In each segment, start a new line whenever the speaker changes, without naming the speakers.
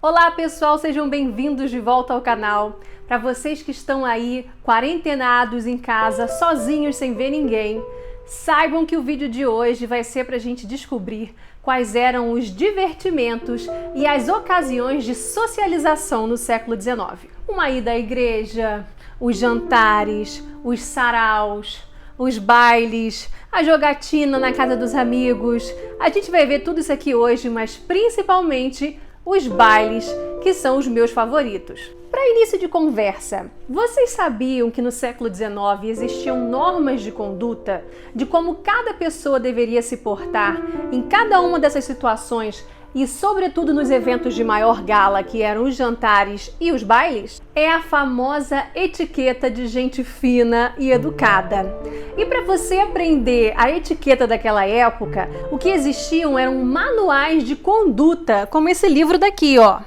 Olá pessoal, sejam bem-vindos de volta ao canal. Para vocês que estão aí quarentenados em casa, sozinhos, sem ver ninguém, saibam que o vídeo de hoje vai ser para a gente descobrir quais eram os divertimentos e as ocasiões de socialização no século XIX. Uma ida à igreja, os jantares, os saraus, os bailes, a jogatina na casa dos amigos. A gente vai ver tudo isso aqui hoje, mas principalmente os bailes, que são os meus favoritos. Para início de conversa, vocês sabiam que no século XIX existiam normas de conduta de como cada pessoa deveria se portar em cada uma dessas situações e, sobretudo, nos eventos de maior gala, que eram os jantares e os bailes? É a famosa etiqueta de gente fina e educada. E para você aprender a etiqueta daquela época, o que existiam eram manuais de conduta, como esse livro daqui, ó,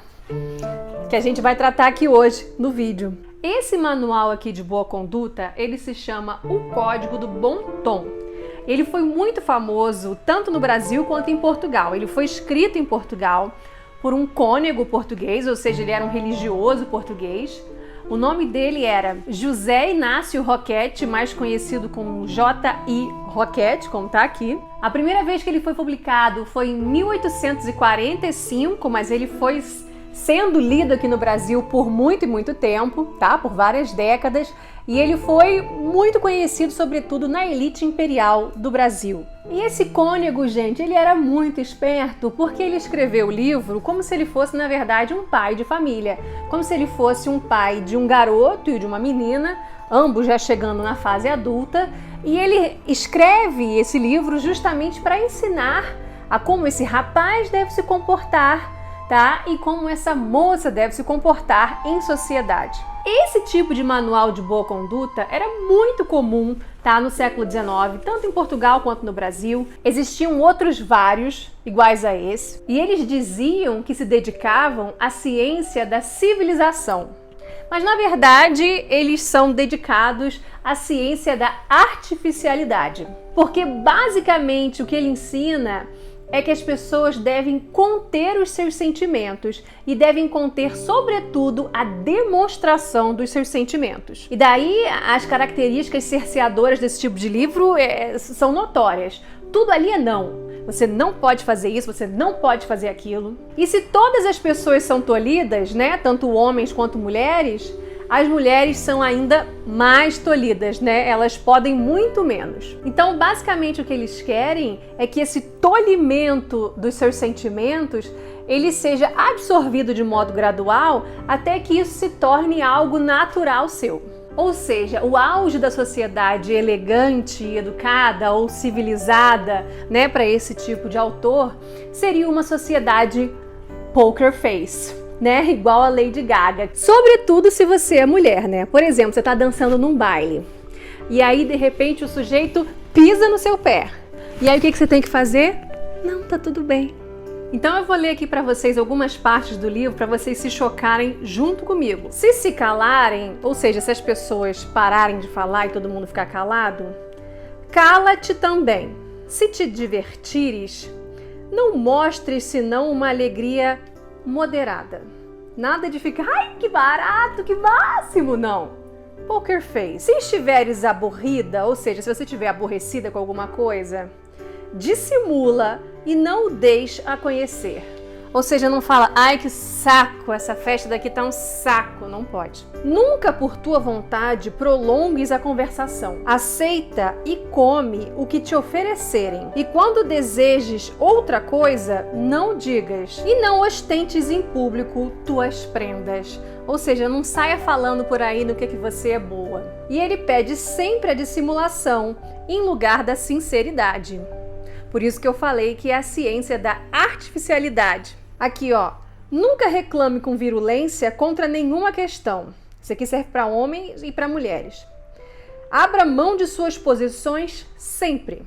que a gente vai tratar aqui hoje no vídeo. Esse manual aqui de boa conduta, ele se chama O Código do Bom Tom. Ele foi muito famoso tanto no Brasil quanto em Portugal. Ele foi escrito em Portugal por um cônego português, ou seja, ele era um religioso português. O nome dele era José Inácio Roquette, mais conhecido como J.I. Roquette, como tá aqui. A primeira vez que ele foi publicado foi em 1845, mas ele foi sendo lido aqui no Brasil por muito e muito tempo, tá? Por várias décadas, e ele foi muito conhecido, sobretudo na elite imperial do Brasil. E esse cônego, gente, ele era muito esperto, porque ele escreveu o livro como se ele fosse, na verdade, um pai de família, como se ele fosse um pai de um garoto e de uma menina, ambos já chegando na fase adulta, e ele escreve esse livro justamente para ensinar a como esse rapaz deve se comportar, tá? E como essa moça deve se comportar em sociedade. Esse tipo de manual de boa conduta era muito comum, tá? No século XIX, tanto em Portugal quanto no Brasil. Existiam outros vários iguais a esse, e eles diziam que se dedicavam à ciência da civilização. Mas na verdade, eles são dedicados à ciência da artificialidade. Porque basicamente o que ele ensina é que as pessoas devem conter os seus sentimentos e devem conter, sobretudo, a demonstração dos seus sentimentos. E daí as características cerceadoras desse tipo de livro são notórias. Tudo ali é não. Você não pode fazer isso, você não pode fazer aquilo. E se todas as pessoas são tolhidas, né, tanto homens quanto mulheres, as mulheres são ainda mais tolhidas, né? Elas podem muito menos. Então, basicamente, o que eles querem é que esse tolhimento dos seus sentimentos, ele seja absorvido de modo gradual até que isso se torne algo natural seu. Ou seja, o auge da sociedade elegante, educada ou civilizada, né, para esse tipo de autor, seria uma sociedade poker face, né? Igual a Lady Gaga. Sobretudo se você é mulher, né? Por exemplo, você tá dançando num baile e aí de repente o sujeito pisa no seu pé. E aí o que você tem que fazer? Não, tá tudo bem. Então eu vou ler aqui para vocês algumas partes do livro para vocês se chocarem junto comigo. Se calarem, ou seja, se as pessoas pararem de falar e todo mundo ficar calado, cala-te também. Se te divertires, não mostres senão uma alegria moderada. Nada de ficar, ai, que barato, que máximo, não. Poker face. Se estiveres aborrida, ou seja, se você estiver aborrecida com alguma coisa, dissimula e não o deixe a conhecer. Ou seja, não fala, ai, que saco, essa festa daqui tá um saco. Não pode. Nunca por tua vontade prolongues a conversação. Aceita e come o que te oferecerem. E quando desejes outra coisa, não digas. E não ostentes em público tuas prendas. Ou seja, não saia falando por aí no que você é boa. E ele pede sempre a dissimulação em lugar da sinceridade. Por isso que eu falei que é a ciência da artificialidade. Aqui, ó, nunca reclame com virulência contra nenhuma questão. Isso aqui serve para homens e para mulheres. Abra mão de suas posições sempre.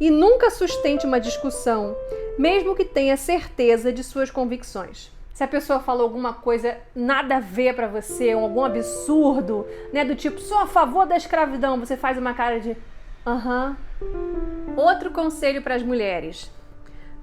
E nunca sustente uma discussão, mesmo que tenha certeza de suas convicções. Se a pessoa falou alguma coisa nada a ver para você, algum absurdo, né, do tipo, sou a favor da escravidão, você faz uma cara de aham. Outro conselho para as mulheres.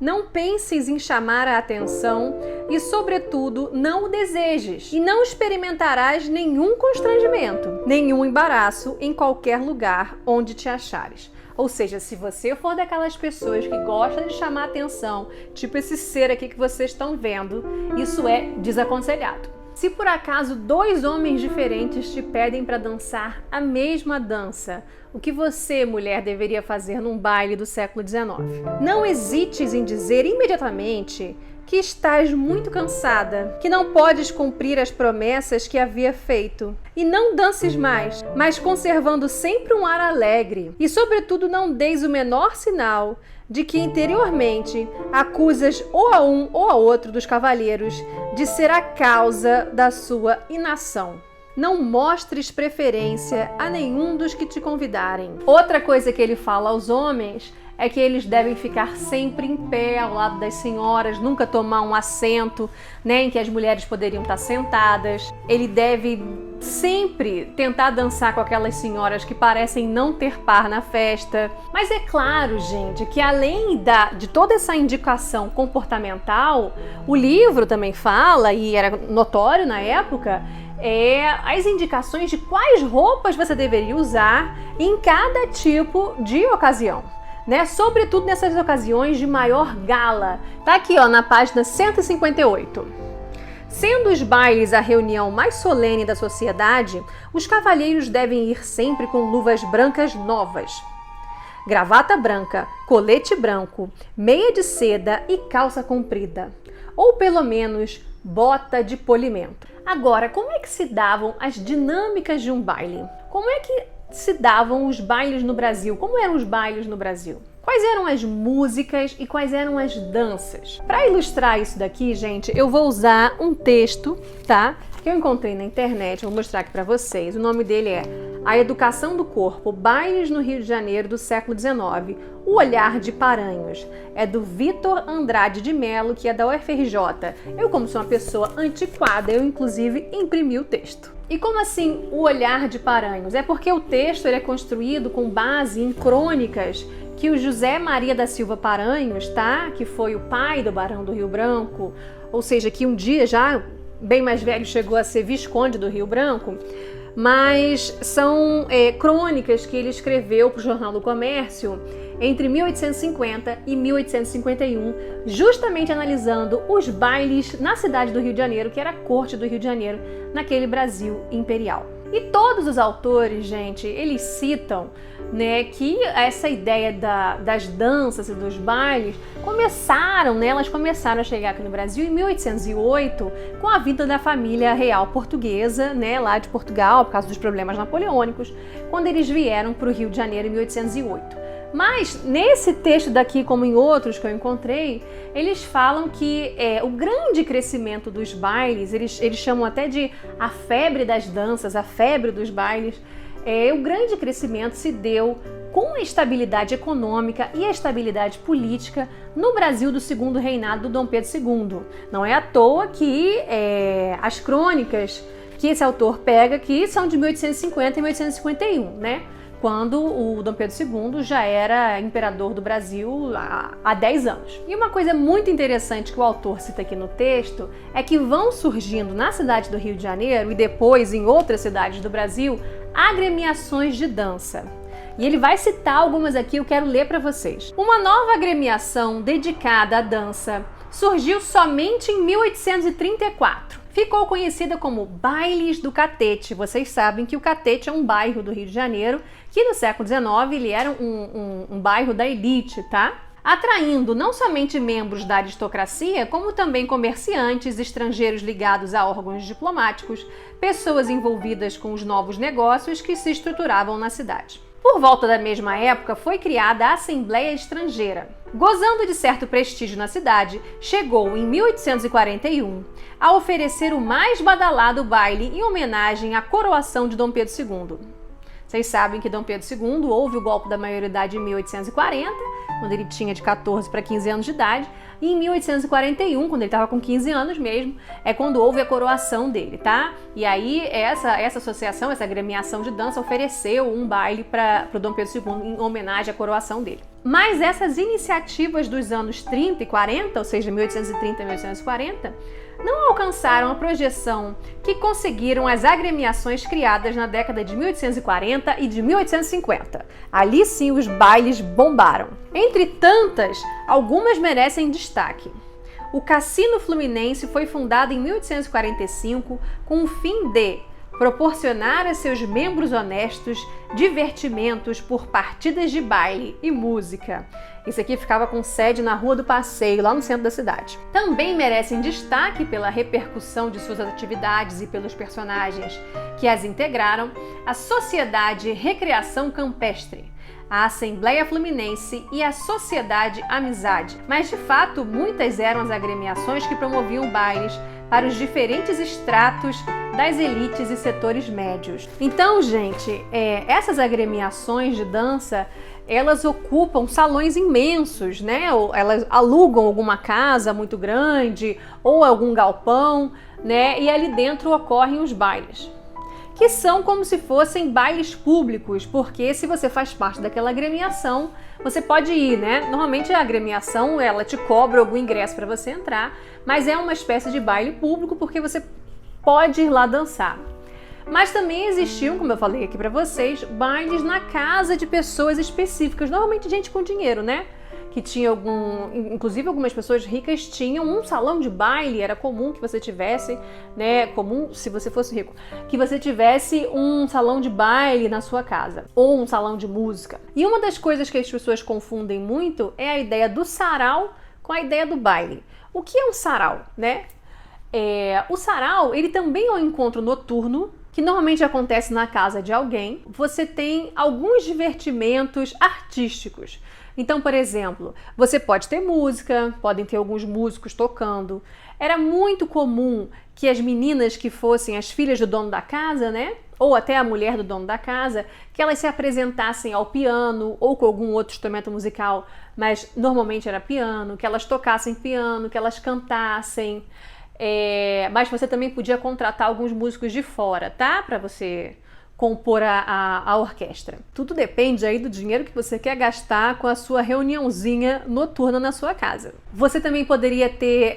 Não penses em chamar a atenção e, sobretudo, não o desejes. E não experimentarás nenhum constrangimento, nenhum embaraço em qualquer lugar onde te achares. Ou seja, se você for daquelas pessoas que gostam de chamar atenção, tipo esse ser aqui que vocês estão vendo, isso é desaconselhado. Se por acaso 2 homens diferentes te pedem para dançar a mesma dança, o que você, mulher, deveria fazer num baile do século XIX? Não hesites em dizer imediatamente que estás muito cansada, que não podes cumprir as promessas que havia feito. E não dances mais, mas conservando sempre um ar alegre. E, sobretudo, não deis o menor sinal de que interiormente acusas ou a um ou a outro dos cavalheiros de ser a causa da sua inação. Não mostres preferência a nenhum dos que te convidarem. Outra coisa que ele fala aos homens é que eles devem ficar sempre em pé ao lado das senhoras, nunca tomar um assento, né, em que as mulheres poderiam estar sentadas. Ele deve sempre tentar dançar com aquelas senhoras que parecem não ter par na festa. Mas é claro, gente, que além de toda essa indicação comportamental, o livro também fala, e era notório na época, as indicações de quais roupas você deveria usar em cada tipo de ocasião, né? Sobretudo nessas ocasiões de maior gala. Tá aqui, ó, na página 158. Sendo os bailes a reunião mais solene da sociedade, os cavalheiros devem ir sempre com luvas brancas novas, gravata branca, colete branco, meia de seda e calça comprida, ou pelo menos bota de polimento. Agora, como é que se davam as dinâmicas de um baile? Como é que se davam os bailes no Brasil? Como eram os bailes no Brasil? Quais eram as músicas e quais eram as danças? Para ilustrar isso daqui, gente, eu vou usar um texto, tá? Que eu encontrei na internet, vou mostrar aqui para vocês. O nome dele é A Educação do Corpo, Bailes no Rio de Janeiro do século XIX, O Olhar de Paranhos. É do Vitor Andrade de Mello, que é da UFRJ. Eu, como sou uma pessoa antiquada, eu inclusive imprimi o texto. E como assim O Olhar de Paranhos? É porque o texto ele é construído com base em crônicas que o José Maria da Silva Paranhos, tá? Que foi o pai do Barão do Rio Branco, ou seja, que um dia já bem mais velho chegou a ser Visconde do Rio Branco, mas são crônicas que ele escreveu para o Jornal do Comércio entre 1850 e 1851, justamente analisando os bailes na cidade do Rio de Janeiro, que era a corte do Rio de Janeiro, naquele Brasil imperial. E todos os autores, gente, eles citam, né, que essa ideia das danças e dos bailes elas começaram a chegar aqui no Brasil em 1808, com a vinda da família real portuguesa, né, lá de Portugal, por causa dos problemas napoleônicos, quando eles vieram para o Rio de Janeiro em 1808. Mas nesse texto daqui, como em outros que eu encontrei, eles falam que o grande crescimento dos bailes, eles chamam até de a febre das danças, a febre dos bailes, o grande crescimento se deu com a estabilidade econômica e a estabilidade política no Brasil do segundo reinado do Dom Pedro II. Não é à toa que as crônicas que esse autor pega aqui são de 1850 e 1851, né? Quando o Dom Pedro II já era imperador do Brasil há 10 anos. E uma coisa muito interessante que o autor cita aqui no texto é que vão surgindo na cidade do Rio de Janeiro e depois em outras cidades do Brasil agremiações de dança. E ele vai citar algumas aqui, eu quero ler para vocês. Uma nova agremiação dedicada à dança surgiu somente em 1834. Ficou conhecida como Bailes do Catete. Vocês sabem que o Catete é um bairro do Rio de Janeiro que no século XIX ele era um bairro da elite, tá? Atraindo não somente membros da aristocracia, como também comerciantes, estrangeiros ligados a órgãos diplomáticos, pessoas envolvidas com os novos negócios que se estruturavam na cidade. Por volta da mesma época, foi criada a Assembleia Estrangeira. Gozando de certo prestígio na cidade, chegou em 1841 a oferecer o mais badalado baile em homenagem à coroação de Dom Pedro II. Vocês sabem que Dom Pedro II houve o golpe da maioridade em 1840, quando ele tinha de 14 para 15 anos de idade, e em 1841, quando ele estava com 15 anos mesmo, é quando houve a coroação dele, tá? E aí essa associação, essa agremiação de dança ofereceu um baile para o Dom Pedro II em homenagem à coroação dele. Mas essas iniciativas dos anos 30 e 40, ou seja, 1830 e 1840, não alcançaram a projeção que conseguiram as agremiações criadas na década de 1840 e de 1850. Ali sim os bailes bombaram. Entre tantas, algumas merecem destaque. O Cassino Fluminense foi fundado em 1845 com o fim de proporcionar a seus membros honestos divertimentos por partidas de baile e música. Isso aqui ficava com sede na Rua do Passeio, lá no centro da cidade. Também merecem destaque pela repercussão de suas atividades e pelos personagens que as integraram, a Sociedade Recreação Campestre, a Assembleia Fluminense e a Sociedade Amizade. Mas, de fato, muitas eram as agremiações que promoviam bailes para os diferentes estratos das elites e setores médios. Então, gente, essas agremiações de dança, elas ocupam salões imensos, né? Ou elas alugam alguma casa muito grande ou algum galpão, né? E ali dentro ocorrem os bailes, que são como se fossem bailes públicos, porque se você faz parte daquela agremiação, você pode ir, né? Normalmente a agremiação, ela te cobra algum ingresso para você entrar, mas é uma espécie de baile público porque você pode ir lá dançar. Mas também existiam, como eu falei aqui para vocês, bailes na casa de pessoas específicas, normalmente gente com dinheiro, né? Que tinha inclusive algumas pessoas ricas tinham um salão de baile, era comum que você tivesse, né, comum se você fosse rico, que você tivesse um salão de baile na sua casa, ou um salão de música. E uma das coisas que as pessoas confundem muito é a ideia do sarau com a ideia do baile. O que é um sarau, né? O sarau, ele também é um encontro noturno, que normalmente acontece na casa de alguém. Você tem alguns divertimentos artísticos. Então, por exemplo, você pode ter música, podem ter alguns músicos tocando. Era muito comum que as meninas que fossem as filhas do dono da casa, né? Ou até a mulher do dono da casa, que elas se apresentassem ao piano ou com algum outro instrumento musical, mas normalmente era piano, que elas tocassem piano, que elas cantassem. Mas você também podia contratar alguns músicos de fora, tá? Para você compor a orquestra. Tudo depende aí do dinheiro que você quer gastar com a sua reuniãozinha noturna na sua casa. Você também poderia ter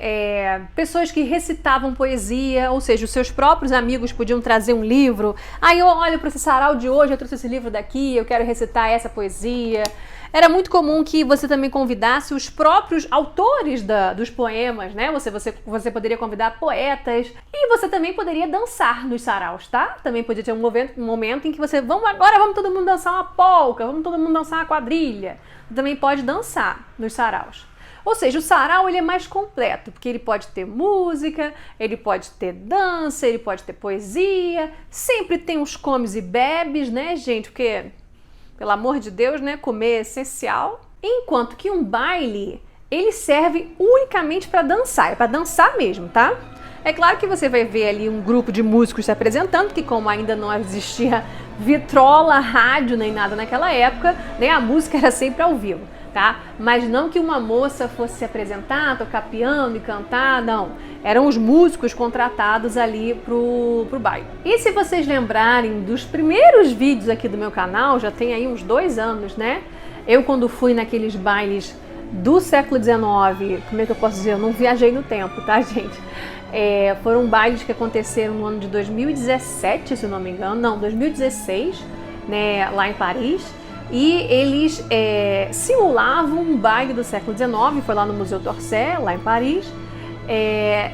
pessoas que recitavam poesia, ou seja, os seus próprios amigos podiam trazer um livro. Aí eu olho para esse sarau de hoje, eu trouxe esse livro daqui, eu quero recitar essa poesia. Era muito comum que você também convidasse os próprios autores dos poemas, né? Você poderia convidar poetas e você também poderia dançar nos saraus, tá? Também podia ter um momento em que agora vamos todo mundo dançar uma polca, vamos todo mundo dançar uma quadrilha. Você também pode dançar nos saraus. Ou seja, o sarau ele é mais completo, porque ele pode ter música, ele pode ter dança, ele pode ter poesia, sempre tem uns comes e bebes, né, gente? Porque, pelo amor de Deus, né, comer é essencial. Enquanto que um baile, ele serve unicamente para dançar, é para dançar mesmo, tá? É claro que você vai ver ali um grupo de músicos se apresentando, que como ainda não existia vitrola, rádio nem nada naquela época, né, a música era sempre ao vivo. Tá? Mas não que uma moça fosse se apresentar, tocar piano e cantar, não. Eram os músicos contratados ali pro baile. E se vocês lembrarem dos primeiros vídeos aqui do meu canal, já tem aí uns 2 anos, né? Eu quando fui naqueles bailes do século XIX, como é que eu posso dizer? Eu não viajei no tempo, tá, gente? Foram bailes que aconteceram no ano de 2017, se não me engano, não, 2016, né, lá em Paris. E eles simulavam um baile do século XIX, foi lá no Museu d'Orsay, lá em Paris,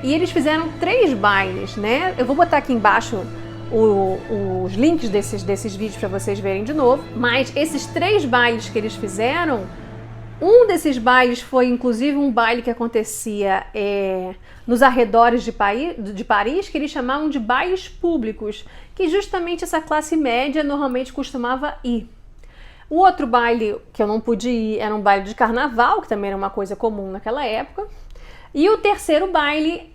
e eles fizeram 3 bailes, né? Eu vou botar aqui embaixo os links desses vídeos para vocês verem de novo, mas esses 3 bailes que eles fizeram, um desses bailes foi inclusive um baile que acontecia nos arredores de Paris, que eles chamavam de bailes públicos, que justamente essa classe média normalmente costumava ir. O outro baile que eu não pude ir era um baile de carnaval, que também era uma coisa comum naquela época. E o terceiro baile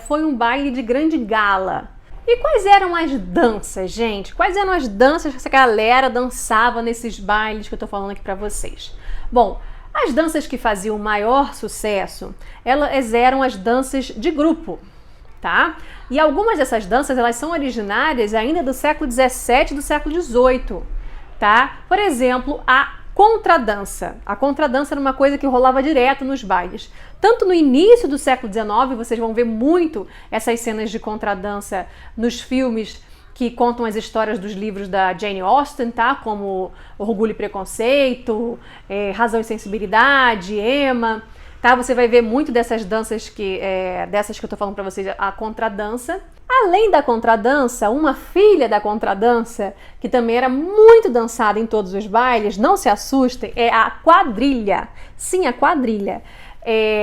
foi um baile de grande gala. E quais eram as danças, gente? Quais eram as danças que essa galera dançava nesses bailes que eu tô falando aqui pra vocês? Bom, as danças que faziam maior sucesso, elas eram as danças de grupo, tá? E algumas dessas danças, elas são originárias ainda do século XVII e do século XVIII, tá? Por exemplo, a contradança. A contradança era uma coisa que rolava direto nos bailes. Tanto no início do século XIX, vocês vão ver muito essas cenas de contradança nos filmes que contam as histórias dos livros da Jane Austen, tá? Como Orgulho e Preconceito, Razão e Sensibilidade, Emma, tá? Você vai ver muito dessas danças dessas que eu tô falando pra vocês, a contradança. Além da contradança, uma filha da contradança, que também era muito dançada em todos os bailes, não se assustem, é a quadrilha. Sim, a quadrilha.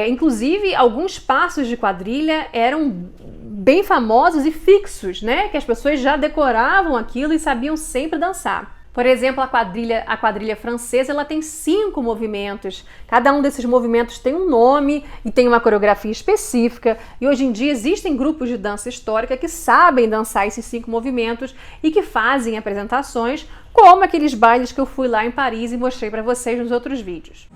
Inclusive, alguns passos de quadrilha eram bem famosos e fixos, né? Que as pessoas já decoravam aquilo e sabiam sempre dançar. Por exemplo, a quadrilha francesa, ela tem 5 movimentos. Cada um desses movimentos tem um nome e tem uma coreografia específica. E hoje em dia existem grupos de dança histórica que sabem dançar esses 5 movimentos e que fazem apresentações, como aqueles bailes que eu fui lá em Paris e mostrei para vocês nos outros vídeos.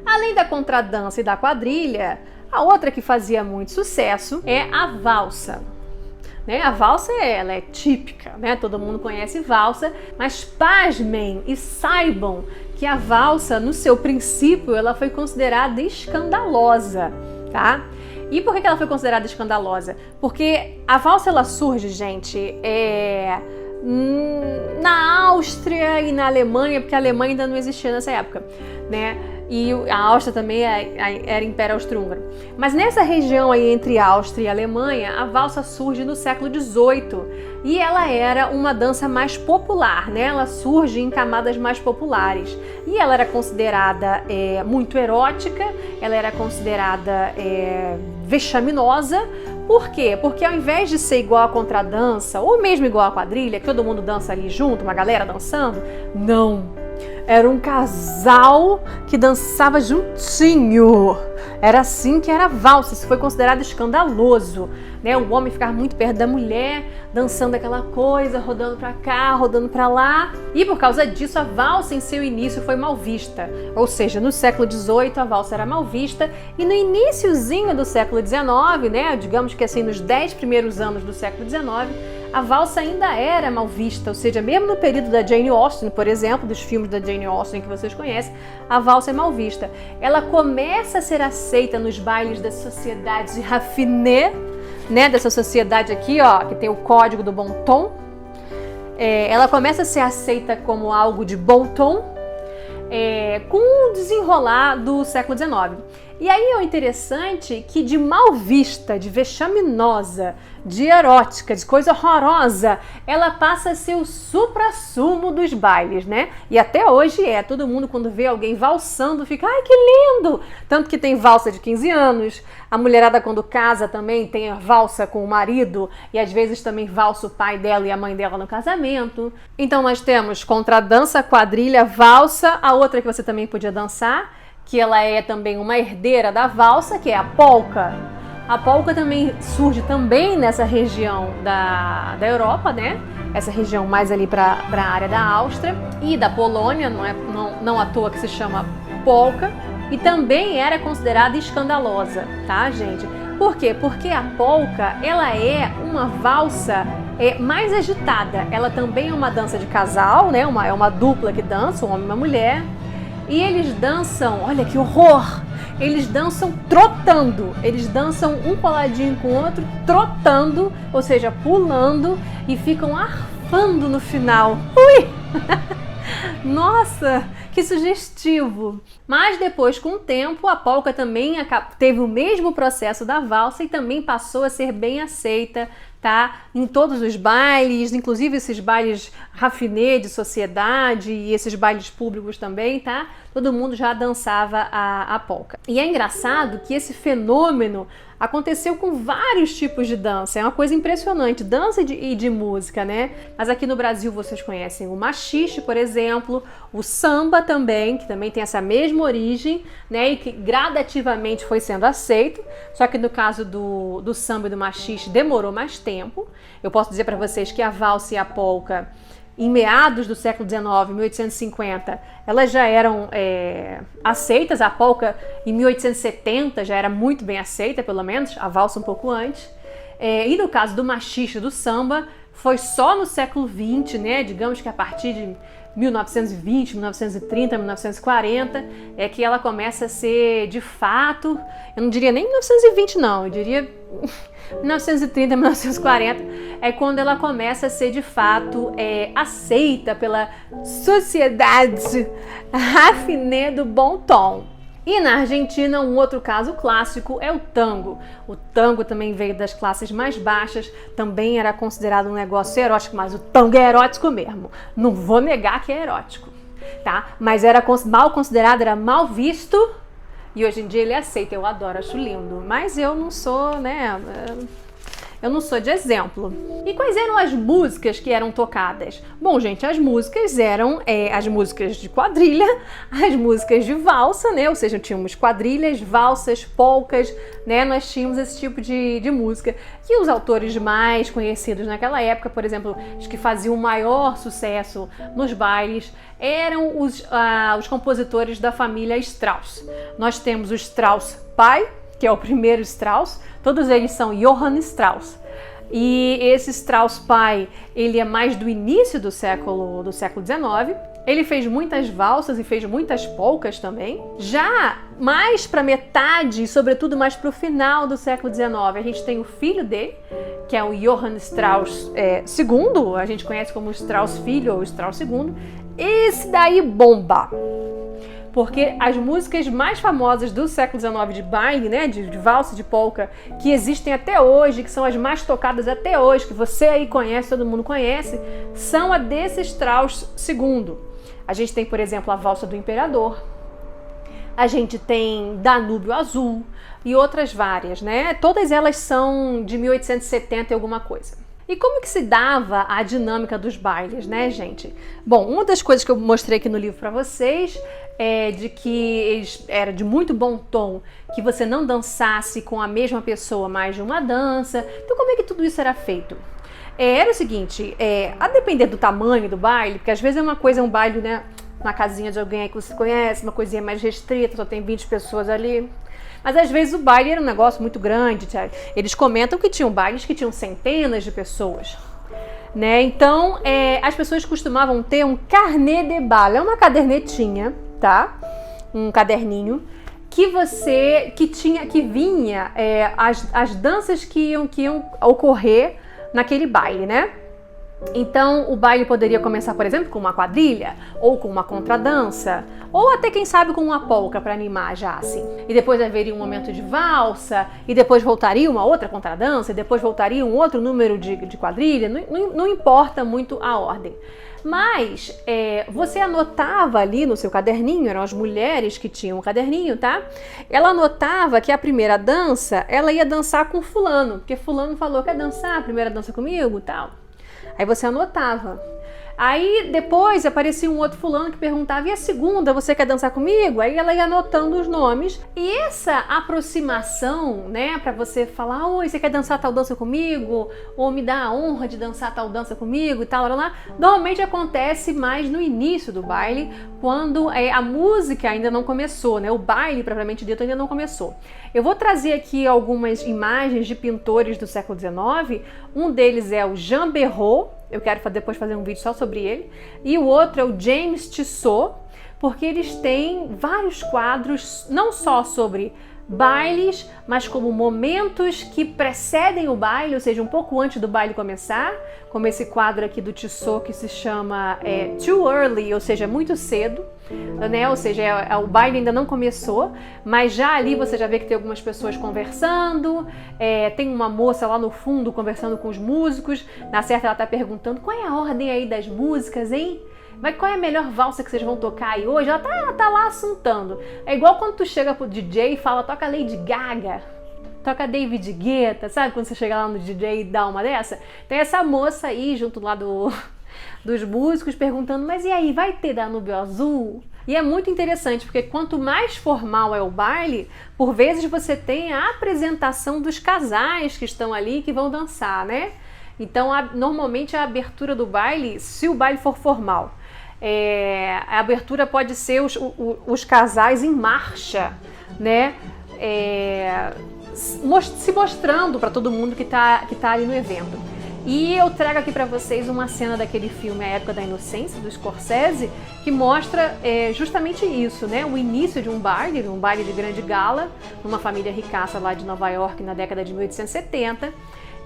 Além da contradança e da quadrilha, a outra que fazia muito sucesso é a valsa. A valsa ela é típica, né? Todo mundo conhece valsa, mas pasmem e saibam que a valsa, no seu princípio, ela foi considerada escandalosa, tá? E por que ela foi considerada escandalosa? Porque a valsa ela surge, gente, na Áustria e na Alemanha, porque a Alemanha ainda não existia nessa época, né? E a Áustria também era Império Austro-Húngaro. Mas nessa região aí entre Áustria e Alemanha, a valsa surge no século XVIII e ela era uma dança mais popular, né? Ela surge em camadas mais populares e ela era considerada muito erótica, ela era considerada vexaminosa. Por quê? Porque ao invés de ser igual a contradança ou mesmo igual a quadrilha, que todo mundo dança ali junto, uma galera dançando, não. Era um casal que dançava juntinho. Era assim que era a valsa. Isso foi considerado escandaloso, né? O homem ficar muito perto da mulher, dançando aquela coisa, rodando pra cá, rodando pra lá. E por causa disso, a valsa em seu início foi mal vista. Ou seja, no século XVIII a valsa era mal vista e no iniciozinho do século XIX, né? Digamos que assim, nos 10 primeiros anos do século XIX, a valsa ainda era mal vista, ou seja, mesmo no período da Jane Austen, por exemplo, dos filmes da Jane Austen que vocês conhecem, a valsa é mal vista. Ela começa a ser aceita nos bailes da sociedade raffinée, né, dessa sociedade aqui, ó, que tem o código do bom tom. Ela começa a ser aceita como algo de bom tom, com o desenrolar do século XIX. E aí é o interessante que de mal vista, de vexaminosa, de erótica, de coisa horrorosa, ela passa a ser o suprassumo dos bailes, né? E até hoje todo mundo quando vê alguém valsando fica, ai que lindo! Tanto que tem valsa de 15 anos, a mulherada quando casa também tem a valsa com o marido e às vezes também valsa o pai dela e a mãe dela no casamento. Então nós temos contradança, quadrilha, valsa, a outra que você também podia dançar, que ela é também uma herdeira da valsa, que é a polca. A polca também surge também nessa região da Europa, né? Essa região mais ali para a área da Áustria e da Polônia, não à toa que se chama polca. E também era considerada escandalosa, tá, gente? Por quê? Porque a polca, ela é uma valsa mais agitada. Ela também é uma dança de casal, né? É uma dupla que dança, um homem e uma mulher. E eles dançam, olha que horror! Eles dançam trotando, eles dançam um coladinho com o outro, trotando, ou seja, pulando, e ficam garfando no final. Ui! Nossa, que sugestivo! Mas depois, com o tempo, a polca também teve o mesmo processo da valsa e também passou a ser bem aceita, tá? Em todos os bailes, inclusive esses bailes raffinés de sociedade e esses bailes públicos também, tá? Todo mundo já dançava a polca. E é engraçado que esse fenômeno aconteceu com vários tipos de dança, é uma coisa impressionante, dança e de música, né? Mas aqui no Brasil vocês conhecem o maxixe, por exemplo, o samba também, que também tem essa mesma origem, né? E que gradativamente foi sendo aceito, só que no caso do samba e do maxixe demorou mais tempo. Eu posso dizer para vocês que a valsa e a polca, em meados do século XIX, 1850, elas já eram aceitas. A polca, em 1870, já era muito bem aceita, pelo menos, a valsa um pouco antes. E no caso do maxixe, do samba, foi só no século XX, né? Digamos que a partir de 1920, 1930, 1940, é que ela começa a ser, de fato, eu não diria nem 1920 não, eu diria 1930, 1940, é quando ela começa a ser, de fato, aceita pela sociedade raffinée do bom tom. E na Argentina, um outro caso clássico é o tango. O tango também veio das classes mais baixas, também era considerado um negócio erótico, mas o tango é erótico mesmo. Não vou negar que é erótico, tá? Mas era mal considerado, era mal visto, e hoje em dia ele é aceito. Eu adoro, acho lindo. Mas eu não sou, né? Eu não sou de exemplo. E quais eram as músicas que eram tocadas? Bom, gente, as músicas eram as músicas de quadrilha, as músicas de valsa, né? Ou seja, tínhamos quadrilhas, valsas, polcas, né? Nós tínhamos esse tipo de música. E os autores mais conhecidos naquela época, por exemplo, os que faziam o maior sucesso nos bailes, eram os compositores da família Strauss. Nós temos o Strauss pai, que é o primeiro Strauss, todos eles são Johann Strauss. E esse Strauss pai, ele é mais do início do século XIX. Ele fez muitas valsas e fez muitas polcas também. Já mais para metade, sobretudo mais para o final do século XIX, a gente tem o filho dele, que é o Johann Strauss II, a gente conhece como Strauss filho ou Strauss II. Esse daí bomba! Porque as músicas mais famosas do século XIX de baile, né, de valsa, de polca, que existem até hoje, que são as mais tocadas até hoje, que você aí conhece, todo mundo conhece, são a desse Strauss II. A gente tem, por exemplo, a Valsa do Imperador, a gente tem Danúbio Azul e outras várias, né? Todas elas são de 1870 e alguma coisa. E como que se dava a dinâmica dos bailes, né, gente? Bom, uma das coisas que eu mostrei aqui no livro para vocês é de que era de muito bom tom que você não dançasse com a mesma pessoa mais de uma dança. Então, como é que tudo isso era feito? Era o seguinte, a depender do tamanho do baile, porque às vezes é um baile, né, na casinha de alguém aí que você conhece, uma coisinha mais restrita, só tem 20 pessoas ali. Mas às vezes o baile era um negócio muito grande. Eles comentam que tinham bailes que tinham centenas de pessoas, né? Então, as pessoas costumavam ter um carnet de baile, é uma cadernetinha, tá? Um caderninho que vinha as danças que iam ocorrer naquele baile, né? Então, o baile poderia começar, por exemplo, com uma quadrilha, ou com uma contradança, ou até, quem sabe, com uma polca para animar já, assim. E depois haveria um momento de valsa, e depois voltaria uma outra contradança, e depois voltaria um outro número de quadrilha, não importa muito a ordem. Mas você anotava ali no seu caderninho, eram as mulheres que tinham o caderninho, tá? Ela anotava que a primeira dança, ela ia dançar com fulano, porque fulano falou, quer dançar a primeira dança comigo, tal. Aí você anotava. Aí depois aparecia um outro fulano que perguntava, e a segunda, você quer dançar comigo? Aí ela ia anotando os nomes. E essa aproximação, né, pra você falar, oi, você quer dançar tal dança comigo? Ou me dá a honra de dançar tal dança comigo e tal, lá. Normalmente acontece mais no início do baile, quando a música ainda não começou, né? O baile, propriamente dito, ainda não começou. Eu vou trazer aqui algumas imagens de pintores do século XIX. Um deles é o Jean Berrot, eu quero depois fazer um vídeo só sobre ele. E o outro é o James Tissot, porque eles têm vários quadros, não só sobre bailes, mas como momentos que precedem o baile, ou seja, um pouco antes do baile começar, como esse quadro aqui do Tissot que se chama Too Early, ou seja, muito cedo, né? Ou seja, o baile ainda não começou, mas já ali você já vê que tem algumas pessoas conversando, tem uma moça lá no fundo conversando com os músicos, na certa ela tá perguntando qual é a ordem aí das músicas, hein? Mas qual é a melhor valsa que vocês vão tocar aí hoje? Ela tá lá assuntando. É igual quando tu chega pro DJ e fala, toca Lady Gaga, toca David Guetta, sabe? Quando você chega lá no DJ e dá uma dessa. Tem essa moça aí junto lá dos músicos perguntando, mas e aí, vai ter Danúbio Azul? E é muito interessante, porque quanto mais formal é o baile, por vezes você tem a apresentação dos casais que estão ali, que vão dançar, né? Então, normalmente a abertura do baile, se o baile for formal, a abertura pode ser os casais em marcha, né? Se mostrando para todo mundo que tá ali no evento. E eu trago aqui para vocês uma cena daquele filme A Época da Inocência, do Scorsese, que mostra justamente isso, né? O início de um baile de grande gala, numa família ricaça lá de Nova York na década de 1870,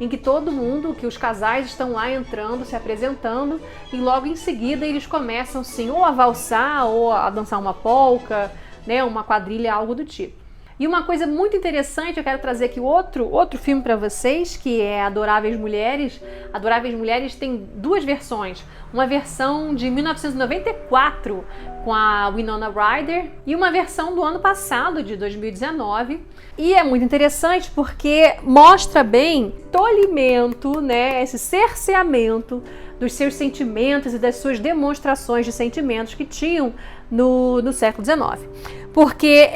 em que todo mundo, que os casais estão lá entrando, se apresentando, e logo em seguida eles começam sim ou a valsar ou a dançar uma polca, né, uma quadrilha, algo do tipo. E uma coisa muito interessante, eu quero trazer aqui outro filme para vocês, que é Adoráveis Mulheres. Adoráveis Mulheres tem duas versões. Uma versão de 1994, com a Winona Ryder, e uma versão do ano passado, de 2019. E é muito interessante porque mostra bem o tolimento, né, esse cerceamento dos seus sentimentos e das suas demonstrações de sentimentos que tinham no século XIX. Porque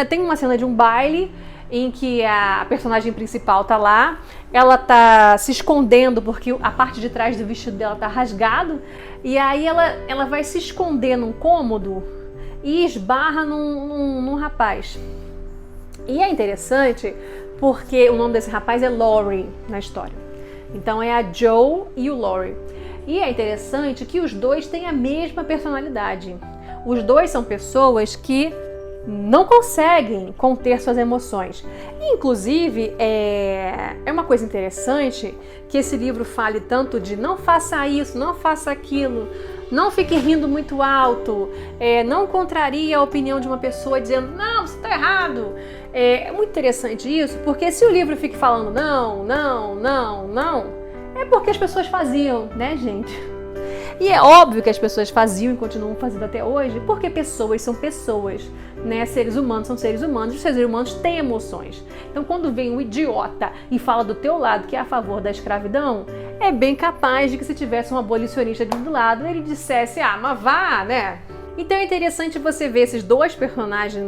tem uma cena de um baile em que a personagem principal tá lá, ela tá se escondendo porque a parte de trás do vestido dela tá rasgado, e aí ela vai se esconder num cômodo e esbarra num rapaz. E é interessante porque o nome desse rapaz é Laurie na história. Então é a Joe e o Laurie. E é interessante que os dois têm a mesma personalidade. Os dois são pessoas que não conseguem conter suas emoções. E, inclusive, é uma coisa interessante que esse livro fale tanto de não faça isso, não faça aquilo, não fique rindo muito alto, não contrarie a opinião de uma pessoa dizendo, não, você está errado. É muito interessante isso, porque se o livro fica falando não, não, não, não, é porque as pessoas faziam, né, gente? E é óbvio que as pessoas faziam e continuam fazendo até hoje, porque pessoas são pessoas, né? Seres humanos são seres humanos, os seres humanos têm emoções. Então, quando vem um idiota e fala do teu lado que é a favor da escravidão, é bem capaz de que se tivesse um abolicionista do lado, ele dissesse, mas vá, né? Então é interessante você ver esses dois personagens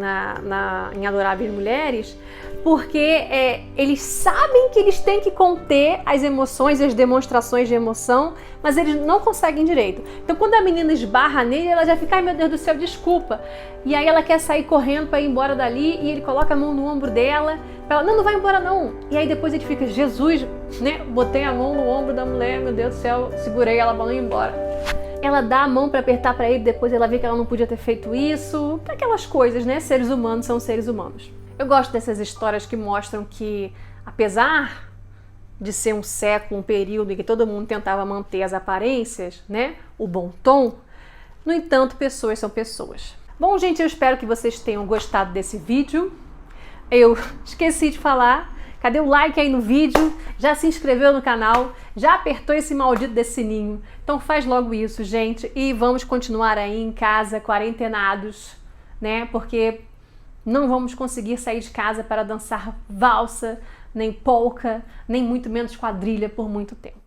em Adoráveis Mulheres, porque eles sabem que eles têm que conter as emoções e as demonstrações de emoção, mas eles não conseguem direito. Então quando a menina esbarra nele, ela já fica, ai meu Deus do céu, desculpa. E aí ela quer sair correndo para ir embora dali e ele coloca a mão no ombro dela, ela, não vai embora não. E aí depois ele fica, Jesus, né? Botei a mão no ombro da mulher, meu Deus do céu, segurei ela para não ir embora. Ela dá a mão para apertar para ele, depois ela vê que ela não podia ter feito isso. Aquelas coisas, né? Seres humanos são seres humanos. Eu gosto dessas histórias que mostram que, apesar de ser um século, um período em que todo mundo tentava manter as aparências, né? O bom tom, no entanto, pessoas são pessoas. Bom, gente, eu espero que vocês tenham gostado desse vídeo. Eu esqueci de falar. Cadê o like aí no vídeo? Já se inscreveu no canal? Já apertou esse maldito desse sininho? Então faz logo isso, gente. E vamos continuar aí em casa, quarentenados, né? Porque não vamos conseguir sair de casa para dançar valsa, nem polca, nem muito menos quadrilha por muito tempo.